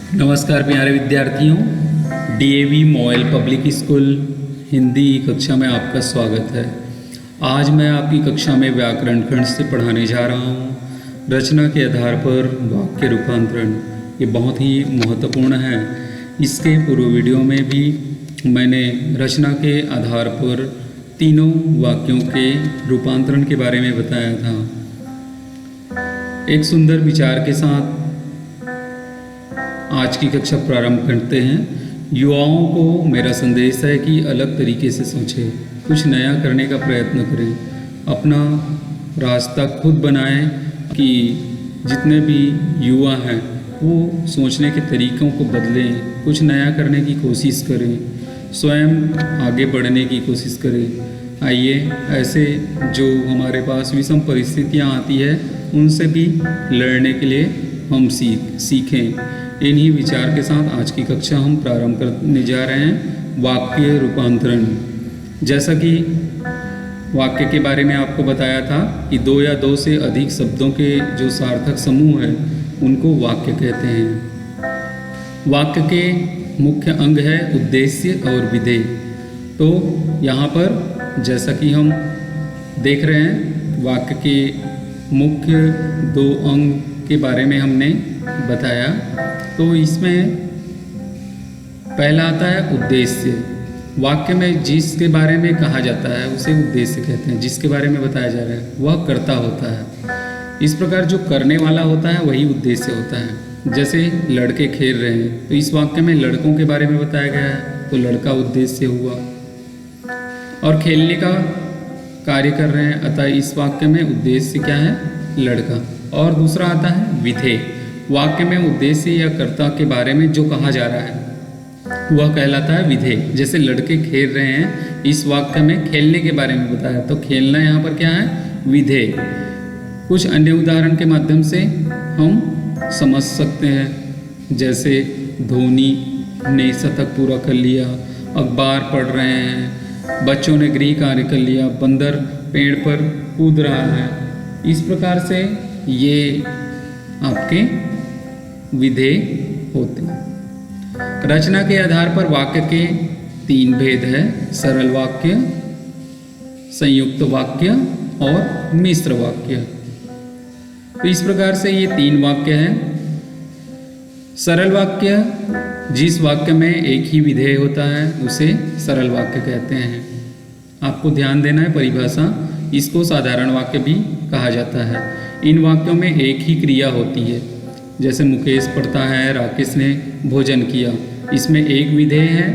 नमस्कार प्यारे विद्यार्थियों, DAV MOIL public school Hindi कक्षा में आपका स्वागत है। आज मैं आपकी कक्षा में व्याकरण खंड से पढ़ाने जा रहा हूँ। रचना के आधार पर वाक्य रूपांतरण ये बहुत ही महत्वपूर्ण है। इसके पूर्व वीडियो में भी मैंने रचना के आधार पर तीनों वाक्यों के रूपांतरण के बारे में बताया था। एक सुंदर विचार के साथ आज की कक्षा प्रारंभ करते हैं। युवाओं को मेरा संदेश है कि अलग तरीके से सोचें, कुछ नया करने का प्रयत्न करें, अपना रास्ता खुद बनाएं। कि जितने भी युवा हैं वो सोचने के तरीक़ों को बदलें, कुछ नया करने की कोशिश करें, स्वयं आगे बढ़ने की कोशिश करें। आइए ऐसे जो हमारे पास विषम परिस्थितियाँ आती है उनसे भी लड़ने के लिए हम सीखें। इन्हीं विचार के साथ आज की कक्षा हम प्रारंभ करने जा रहे हैं। वाक्य रूपांतरण। जैसा कि वाक्य के बारे में आपको बताया था कि दो या दो से अधिक शब्दों के जो सार्थक समूह है उनको वाक्य कहते हैं। वाक्य के मुख्य अंग है उद्देश्य और विधेय। तो यहाँ पर जैसा कि हम देख रहे हैं वाक्य के मुख्य दो अंग के बारे में हमने बताया। तो इसमें पहला आता है उद्देश्य। वाक्य में जिसके बारे में कहा जाता है उसे उद्देश्य कहते हैं। जिसके बारे में बताया जा रहा है वह कर्ता होता है। इस प्रकार जो करने वाला होता है वही उद्देश्य होता है। जैसे लड़के खेल रहे हैं तो इस वाक्य में लड़कों के बारे में बताया गया है तो लड़का उद्देश्य हुआ, और खेलने का कार्य कर रहे हैं अतः इस वाक्य में उद्देश्य क्या है? लड़का। और दूसरा आता है विधेय। वाक्य में उद्देश्य या कर्ता के बारे में जो कहा जा रहा है वह कहलाता है विधेय। जैसे लड़के खेल रहे हैं, इस वाक्य में खेलने के बारे में बताया तो खेलना यहाँ पर क्या है? विधेय। कुछ अन्य उदाहरण के माध्यम से हम समझ सकते हैं। जैसे धोनी ने शतक पूरा कर लिया, अखबार पढ़ रहे हैं, बच्चों ने गृह कार्य कर लिया, बंदर पेड़ पर कूद रहा है। इस प्रकार से ये आपके विधेय होते हैं। रचना के आधार पर वाक्य के तीन भेद है: सरल वाक्य, संयुक्त वाक्य और मिश्र वाक्य। तो इस प्रकार से ये तीन वाक्य हैं। सरल वाक्य जिस वाक्य में एक ही विधेय होता है उसे सरल वाक्य कहते हैं। आपको ध्यान देना है परिभाषा। इसको साधारण वाक्य भी कहा जाता है। इन वाक्यों में एक ही क्रिया होती है। जैसे मुकेश पढ़ता है, राकेश ने भोजन किया, इसमें एक विधेय है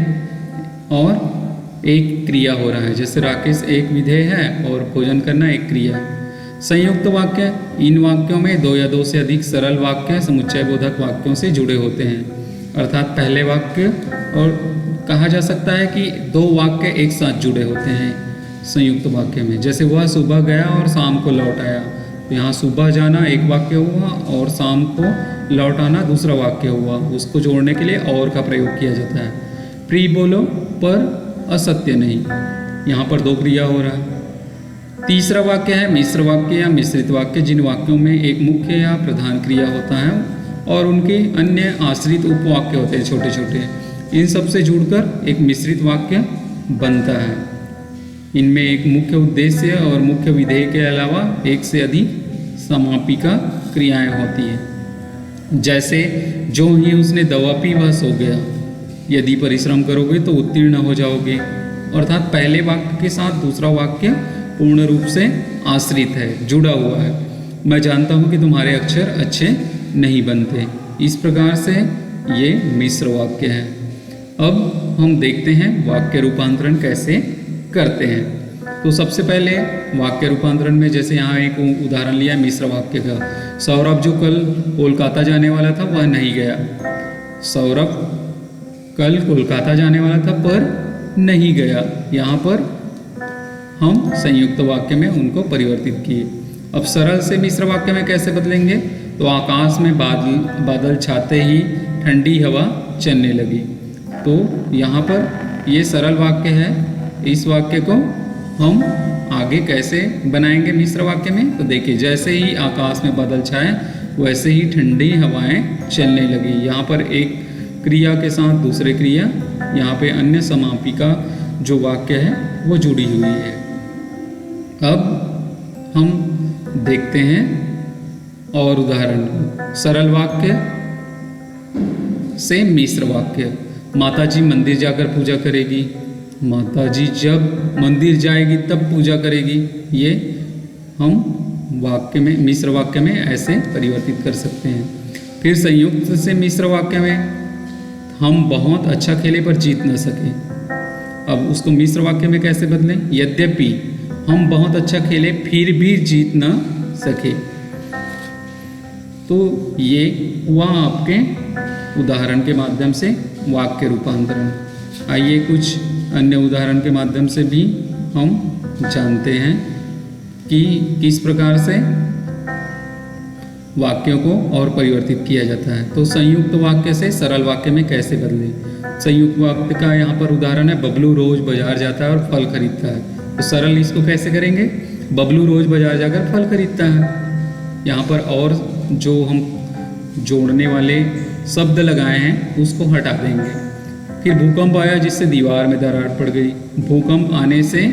और एक क्रिया हो रहा है। जैसे राकेश एक विधेय है और भोजन करना एक क्रिया है। संयुक्त वाक्य, इन वाक्यों में दो या दो से अधिक सरल वाक्य समुच्चय बोधक वाक्यों से जुड़े होते हैं। अर्थात पहले वाक्य और कहा जा सकता है कि दो वाक्य एक साथ जुड़े होते हैं संयुक्त वाक्य में। जैसे वह सुबह गया और शाम को लौट आया, यहाँ सुबह जाना एक वाक्य हुआ और शाम को लौट आना दूसरा वाक्य हुआ। उसको जोड़ने के लिए और का प्रयोग किया जाता है। प्री बोलो पर असत्य नहीं, यहाँ पर दो क्रिया हो रहा है। तीसरा वाक्य है मिश्र वाक्य या मिश्रित वाक्य, जिन वाक्यों में एक मुख्य या प्रधान क्रिया होता है और उनके अन्य आश्रित उपवाक्य होते हैं छोटे छोटे। इन सब से जुड़कर एक मिश्रित वाक्य बनता है। इनमें एक मुख्य उद्देश्य और मुख्य विधेय के अलावा एक से अधिक समापिका क्रियाएं होती हैं। जैसे जो ही उसने दवा पी वह सो गया, यदि परिश्रम करोगे तो उत्तीर्ण हो जाओगे। अर्थात पहले वाक्य के साथ दूसरा वाक्य पूर्ण रूप से आश्रित है, जुड़ा हुआ है। मैं जानता हूँ कि तुम्हारे अक्षर अच्छे नहीं बनते। इस प्रकार से ये मिश्र वाक्य है। अब हम देखते हैं वाक्य रूपांतरण कैसे करते हैं। तो सबसे पहले वाक्य रूपांतरण में जैसे यहाँ एक उदाहरण लिया मिश्र वाक्य का। सौरभ जो कल कोलकाता जाने वाला था वह नहीं गया। सौरभ कल कोलकाता जाने वाला था पर नहीं गया। यहाँ पर हम संयुक्त वाक्य में उनको परिवर्तित किए। अब सरल से मिश्र वाक्य में कैसे बदलेंगे? तो आकाश में बादल छाते ही ठंडी हवा चलने लगी। तो यहाँ पर ये सरल वाक्य है। इस वाक्य को हम आगे कैसे बनाएंगे मिश्र वाक्य में? तो देखिए, जैसे ही आकाश में बादल छाए वैसे ही ठंडी हवाएं चलने लगी। यहाँ पर एक क्रिया के साथ दूसरे क्रिया, यहाँ पे अन्य समापिका जो वाक्य है वो जुड़ी हुई है। अब हम देखते हैं और उदाहरण। सरल वाक्य से मिश्र वाक्य। माताजी मंदिर जाकर पूजा करेगी। माताजी जब मंदिर जाएगी तब पूजा करेगी। ये हम वाक्य में, मिश्र वाक्य में ऐसे परिवर्तित कर सकते हैं। फिर संयुक्त से मिश्र वाक्य में हम बहुत अच्छा खेले पर जीत न सके। अब उसको मिश्र वाक्य में कैसे बदलें? यद्यपि हम बहुत अच्छा खेले फिर भी जीत न सके। तो ये हुआ आपके उदाहरण के माध्यम से वाक्य रूपांतरण। आइए कुछ अन्य उदाहरण के माध्यम से भी हम जानते हैं कि किस प्रकार से वाक्यों को और परिवर्तित किया जाता है। तो संयुक्त वाक्य से सरल वाक्य में कैसे बदलें? संयुक्त वाक्य का यहाँ पर उदाहरण है, बबलू रोज बाजार जाता है और फल खरीदता है। तो सरल इसको कैसे करेंगे? बबलू रोज बाजार जाकर फल खरीदता है। यहाँ पर और जो हम जोड़ने वाले शब्द लगाए हैं उसको हटा देंगे। फिर भूकंप आया जिससे दीवार में दरार पड़ गई। भूकंप आने से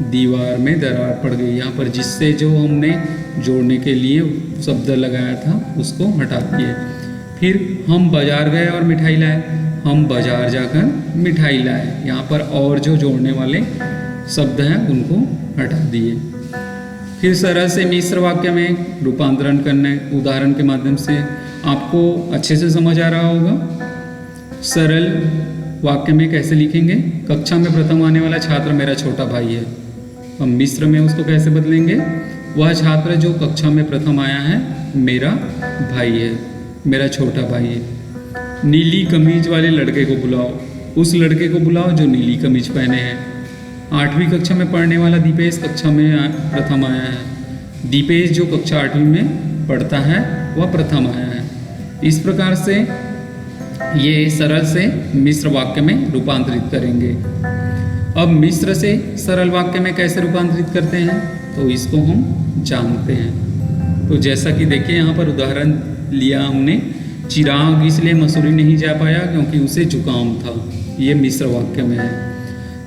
दीवार में दरार पड़ गई। यहाँ पर जिससे जो हमने जोड़ने के लिए शब्द लगाया था उसको हटा दिए। फिर हम बाजार गए और मिठाई लाए। हम बाजार जाकर मिठाई लाए। यहाँ पर और जो जोड़ने वाले शब्द हैं उनको हटा दिए। फिर सरल से मिश्र वाक्य में रूपांतरण करने उदाहरण के माध्यम से आपको अच्छे से समझ आ रहा होगा। सरल वाक्य में कैसे लिखेंगे? कक्षा में प्रथम आने वाला छात्र मेरा छोटा भाई है। हम मिश्र में उसको कैसे बदलेंगे? वह छात्र जो कक्षा में प्रथम आया है मेरा भाई है, मेरा छोटा भाई है। नीली कमीज वाले लड़के को बुलाओ। उस लड़के को बुलाओ जो नीली कमीज पहने हैं। 8वीं कक्षा में पढ़ने वाला दीपेश कक्षा में प्रथम आया है। दीपेश जो कक्षा 8वीं में पढ़ता है वह प्रथम आया है। इस प्रकार से ये सरल से मिश्र वाक्य में रूपांतरित करेंगे। अब मिश्र से सरल वाक्य में कैसे रूपांतरित करते हैं तो इसको हम जानते हैं। तो जैसा कि देखिए यहाँ पर उदाहरण लिया हमने, चिराग इसलिए मसूरी नहीं जा पाया क्योंकि उसे जुकाम था। ये मिश्र वाक्य में है।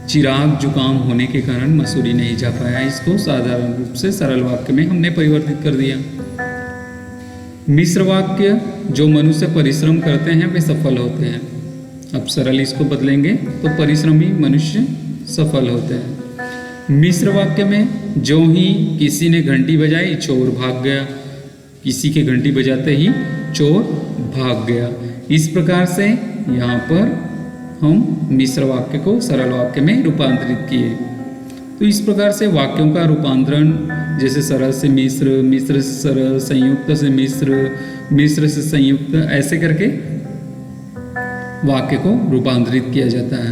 चिराग जुकाम होने के कारण मसूरी नहीं जा पाया। इसको साधारण रूप से सरल वाक्य में हमने परिवर्तित कर दिया। मिश्र वाक्य जो मनुष्य परिश्रम करते हैं वे सफल होते हैं। अब सरल इसको बदलेंगे तो परिश्रमी मनुष्य सफल होते हैं। मिश्र वाक्य में जो ही किसी ने घंटी बजाई चोर भाग गया। किसी के घंटी बजाते ही चोर भाग गया। इस प्रकार से यहाँ पर हम मिश्र वाक्य को सरल वाक्य में रूपांतरित किए। तो इस प्रकार से वाक्यों का रूपांतरण जैसे सरल से मिश्र, मिश्र से सरल, संयुक्त से मिश्र, मिश्र से संयुक्त, ऐसे करके वाक्य को रूपांतरित किया जाता है।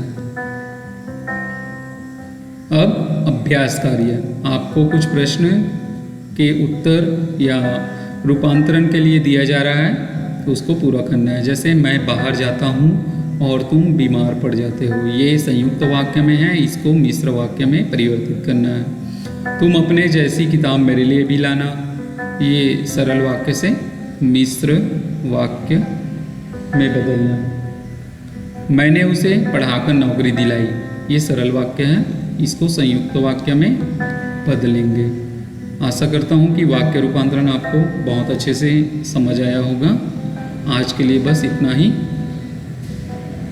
अब अभ्यास कार्य। आपको कुछ प्रश्न के उत्तर या रूपांतरण के लिए दिया जा रहा है तो उसको पूरा करना है। जैसे मैं बाहर जाता हूँ और तुम बीमार पड़ जाते हो। ये संयुक्त वाक्य में है, इसको मिश्र वाक्य में परिवर्तित करना है। तुम अपने जैसी किताब मेरे लिए भी लाना। ये सरल वाक्य से मिश्र वाक्य में बदलना। मैंने उसे पढ़ाकर नौकरी दिलाई। ये सरल वाक्य है, इसको संयुक्त वाक्य में बदलेंगे। आशा करता हूँ कि वाक्य रूपांतरण आपको बहुत अच्छे से समझ आया होगा। आज के लिए बस इतना ही।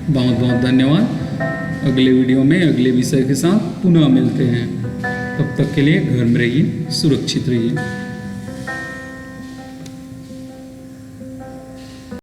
बहुत बहुत धन्यवाद। अगले वीडियो में अगले विषय के साथ पुनः मिलते हैं। तब तक के लिए घर में रहिए, सुरक्षित रहिए।